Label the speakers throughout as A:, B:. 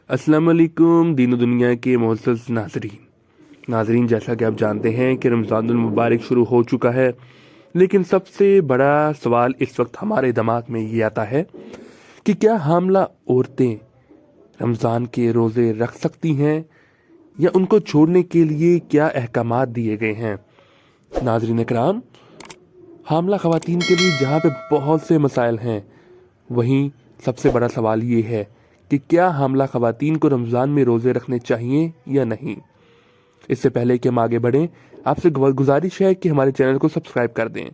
A: अस्सलाम वालेकुम दीन दुनिया के मोअज़्ज़ज़ नाज़रीन, जैसा कि आप जानते हैं कि रमज़ानुल मुबारक शुरू हो चुका है, लेकिन सबसे बड़ा सवाल इस वक्त हमारे दिमाग में ये आता है कि क्या हामला औरतें रमज़ान के रोज़े रख सकती हैं या उनको छोड़ने के लिए क्या अहकामात दिए गए हैं। नाज़रीन इकराम, हामला ख़वातीन के लिए जहाँ पे बहुत से मसाइल हैं, वहीं सबसे बड़ा सवाल ये है कि क्या हामला ख़वातीन को रमज़ान में रोज़े रखने चाहिए या नहीं। इससे पहले कि हम आगे बढ़ें, आपसे गुजारिश है कि हमारे चैनल को सब्सक्राइब कर दें।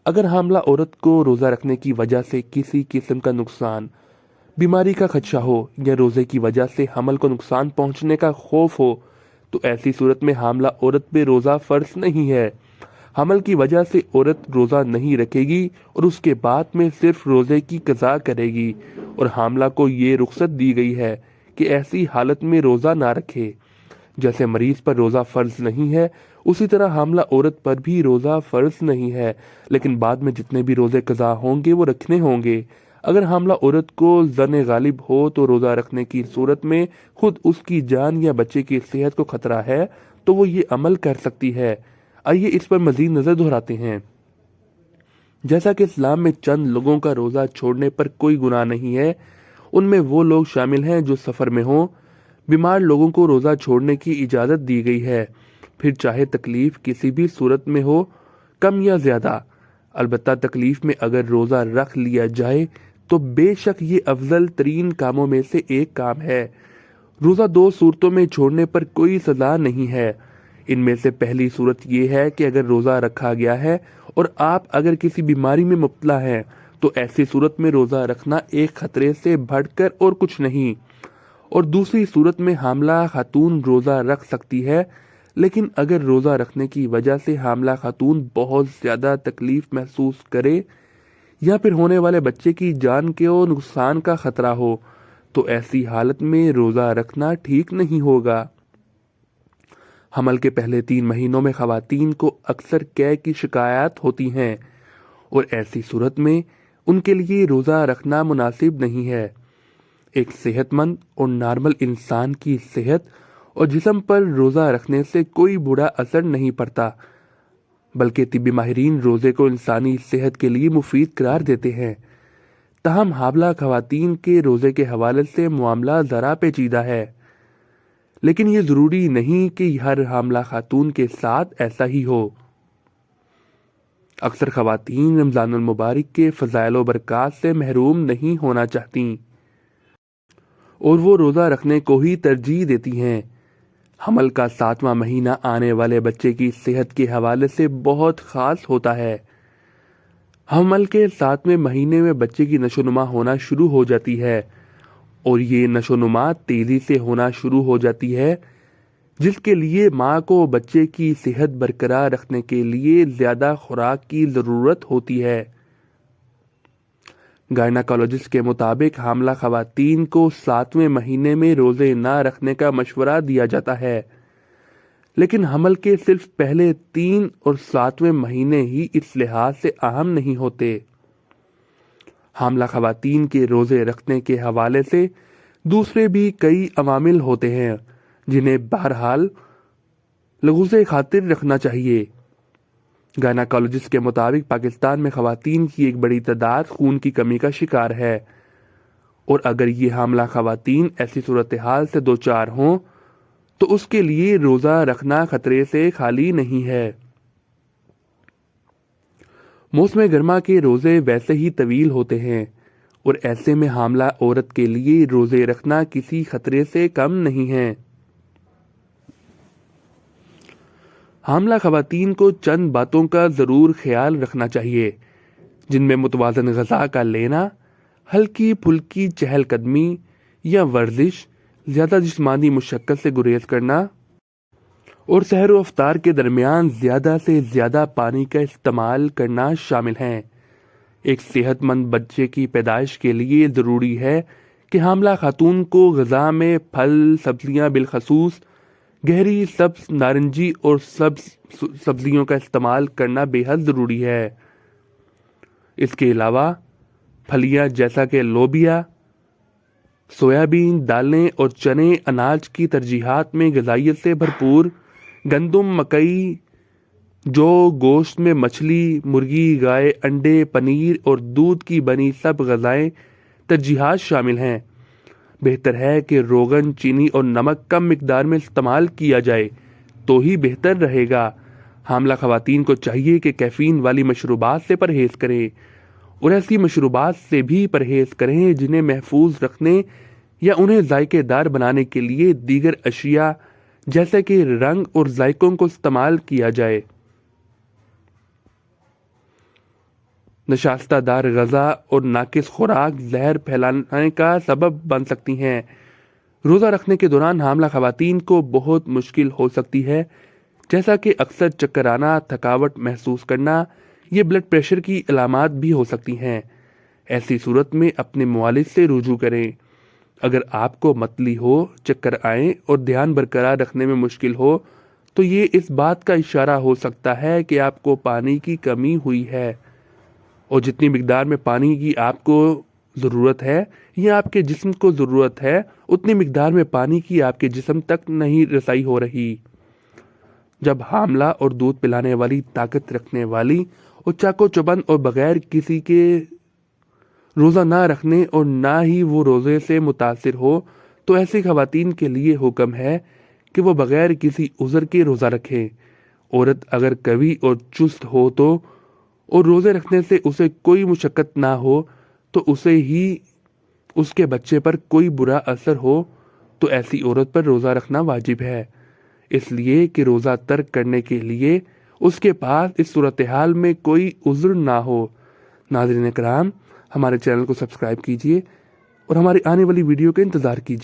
A: अगर हामला औरत को रोज़ा रखने की वजह से किसी किस्म का नुकसान, बीमारी का खदशा हो या रोज़े की वजह से हमल को नुकसान पहुंचने का खौफ हो, तो ऐसी सूरत में हामला औरत पे रोज़ा फ़र्ज नहीं है। हमल की वजह से औरत रोज़ा नहीं रखेगी और उसके बाद में सिर्फ रोज़े की कज़ा करेगी, और हामला को ये रुख्सत दी गई है कि ऐसी हालत में रोज़ा ना रखे। जैसे मरीज पर रोज़ा फ़र्ज नहीं है, उसी तरह हामला औरत पर भी रोज़ा फ़र्ज नहीं है, लेकिन बाद में जितने भी रोज़े कज़ा होंगे वो रखने होंगे। अगर हामला औरत को ज़न गालिब हो तो रोज़ा रखने की सूरत में खुद उसकी जान या बच्चे की सेहत को खतरा है तो वो ये अमल कर सकती है। आइए इस पर मज़ीद नज़र दोहराते हैं। जैसा कि इस्लाम में चंद लोगों का रोज़ा छोड़ने पर कोई गुनाह नहीं है, उनमें वो लोग शामिल हैं जो सफ़र में हों। बीमार लोगों को रोज़ा छोड़ने की इजाज़त दी गई है, फिर चाहे तकलीफ़ किसी भी सूरत में हो, कम या ज़्यादा। अलबत्ता तकलीफ़ में अगर रोज़ा रख लिया जाए तो बेशक ये अफजल तरीन कामों में से एक काम है। रोज़ा दो सूरतों में छोड़ने पर कोई सज़ा नहीं है। इनमें से पहली सूरत ये है कि अगर रोज़ा रखा गया है और आप अगर किसी बीमारी में मुब्तला हैं, तो ऐसी सूरत में रोज़ा रखना एक खतरे से बढ़कर और कुछ नहीं। और दूसरी सूरत में हामला खातून रोज़ा रख सकती है, लेकिन अगर रोज़ा रखने की वजह से हामला खातून बहुत ज़्यादा तकलीफ महसूस करे या फिर होने वाले बच्चे की जान के और नुकसान का खतरा हो, तो ऐसी हालत में रोज़ा रखना ठीक नहीं होगा। हमल के पहले 3 महीनों में ख़वातीन को अक्सर कै की शिकायत होती हैं, और ऐसी सूरत में उनके लिए रोज़ा रखना मुनासिब नहीं है। एक सेहतमंद और नॉर्मल इंसान की सेहत और जिस्म पर रोज़ा रखने से कोई बुरा असर नहीं पड़ता, बल्कि तिब्बी माहिरीन रोज़े को इंसानी सेहत के लिए मुफीद करार देते हैं। तहम हामला ख़वातीन के रोज़े के हवाले से मामला ज़रा पेचीदा है, लेकिन ये ज़रूरी नहीं कि हर हामला खातून के साथ ऐसा ही हो। अक्सर ख़वातीन रमज़ानुल मुबारक के फ़ज़ाइल व बरक़ात से महरूम नहीं होना चाहती और वो रोज़ा रखने को ही तरजीह देती हैं। हमल का 7वां महीना आने वाले बच्चे की सेहत के हवाले से बहुत ख़ास होता है। हमल के 7वें महीने में बच्चे की नशोनुमा होना शुरू हो जाती है, और ये नशोनुमा तेज़ी से होना शुरू हो जाती है, जिसके लिए माँ को बच्चे की सेहत बरकरार रखने के लिए ज़्यादा खुराक की ज़रूरत होती है। गायनाकोलॉजिस्ट के मुताबिक हामला ख़वातीन को 7वें महीने में रोज़े ना रखने का मशवरा दिया जाता है, लेकिन हमल के सिर्फ पहले 3 और 7वें महीने ही इस लिहाज से अहम नहीं होते। हामला ख़वातीन के रोज़े रखने के हवाले से दूसरे भी कई अवामिल होते हैं, जिन्हें बहरहाल लगुज़े खातिर रखना चाहिए। गायनाकोलॉजिस्ट के मुताबिक पाकिस्तान में ख़वातीन की एक बड़ी तादाद खून की कमी का शिकार है, और अगर ये हामला ख़वातीन ऐसी सूरत हाल से दो चार हों तो उसके लिए रोज़ा रखना खतरे से खाली नहीं है। मौसम गर्मा के रोज़े वैसे ही तवील होते हैं, और ऐसे में हामला औरत के लिए रोज़े रखना किसी खतरे से कम नहीं है। हामला ख़वातीन को चंद बातों का ज़रूर ख्याल रखना चाहिए, जिनमें मुतवाज़न ग़िज़ा का लेना, हल्की फुल्की चहलकदमी या वर्जिश, ज़्यादा जिस्मानी मुशक्क़त से गुरेज करना, और सहर व अफ्तार के दरमियान ज़्यादा से ज़्यादा पानी का इस्तेमाल करना शामिल हैं। एक सेहतमंद बच्चे की पैदाइश के लिए ज़रूरी है कि हामला खातून को ग़िज़ा में फल सब्ज़ियाँ बिलखसूस गहरी सब्ज़ नारंगी और सब्ज़ियों का इस्तेमाल करना बेहद ज़रूरी है। इसके अलावा फलियाँ जैसा कि लोबिया, सोयाबीन, दालें और चने अनाज की तरजीहात में ग़िज़ाइयत से भरपूर, गंदम, मकई, जो गोश्त में मछली, मुर्गी, गाय, अंडे, पनीर और दूध की बनी सब ग़िज़ाएं तरजीहात शामिल हैं। बेहतर है कि रोगन, चीनी और नमक कम मिकदार में इस्तेमाल किया जाए तो ही बेहतर रहेगा। हामला ख़वातीन को चाहिए कि कैफ़ीन वाली मशरूबात से परहेज़ करें और ऐसी मशरूबात से भी परहेज़ करें जिन्हें महफूज रखने या उन्हें जायकेदार बनाने के लिए दीगर अशिया जैसे कि रंग और जायकों को इस्तेमाल किया जाए। नशास्तादार ग़िज़ा और नाकिस खुराक जहर फैलाने का सबब बन सकती हैं। रोज़ा रखने के दौरान हामला ख़वातीन को बहुत मुश्किल हो सकती है, जैसा कि अक्सर चक्कर आना, थकावट महसूस करना, ये ब्लड प्रेशर की अलामात भी हो सकती हैं। ऐसी सूरत में अपने मुआलिज से रुजू करें। अगर आपको मतली हो, चक्कर आए और ध्यान बरकरार रखने में मुश्किल हो तो ये इस बात का इशारा हो सकता है कि आपको पानी की कमी हुई है और जितनी मिकदार में पानी की आपको ज़रूरत है या आपके जिस्म को ज़रूरत है, उतनी मिकदार में पानी की आपके जिस्म तक नहीं रसाई हो रही। जब हामला और दूध पिलाने वाली, ताकत रखने वाली और चाको चबंद और बगैर किसी के रोज़ा ना रखने और ना ही वो रोज़े से मुतासिर हो, तो ऐसी ख़वातीन के लिए हुक्म है कि वो बगैर किसी उज़र के रोज़ा रखें। औरत अगर कवि और चुस्त हो तो और रोज़े रखने से उसे कोई मुशक्क़त ना हो तो उसे ही उसके बच्चे पर कोई बुरा असर हो तो ऐसी औरत पर रोज़ा रखना वाजिब है, इसलिए कि रोज़ा तर्क करने के लिए उसके पास इस सूरत हाल में कोई उज़्र ना हो। नाज़रीन कराम, हमारे चैनल को सब्सक्राइब कीजिए और हमारी आने वाली वीडियो का इंतज़ार कीजिए।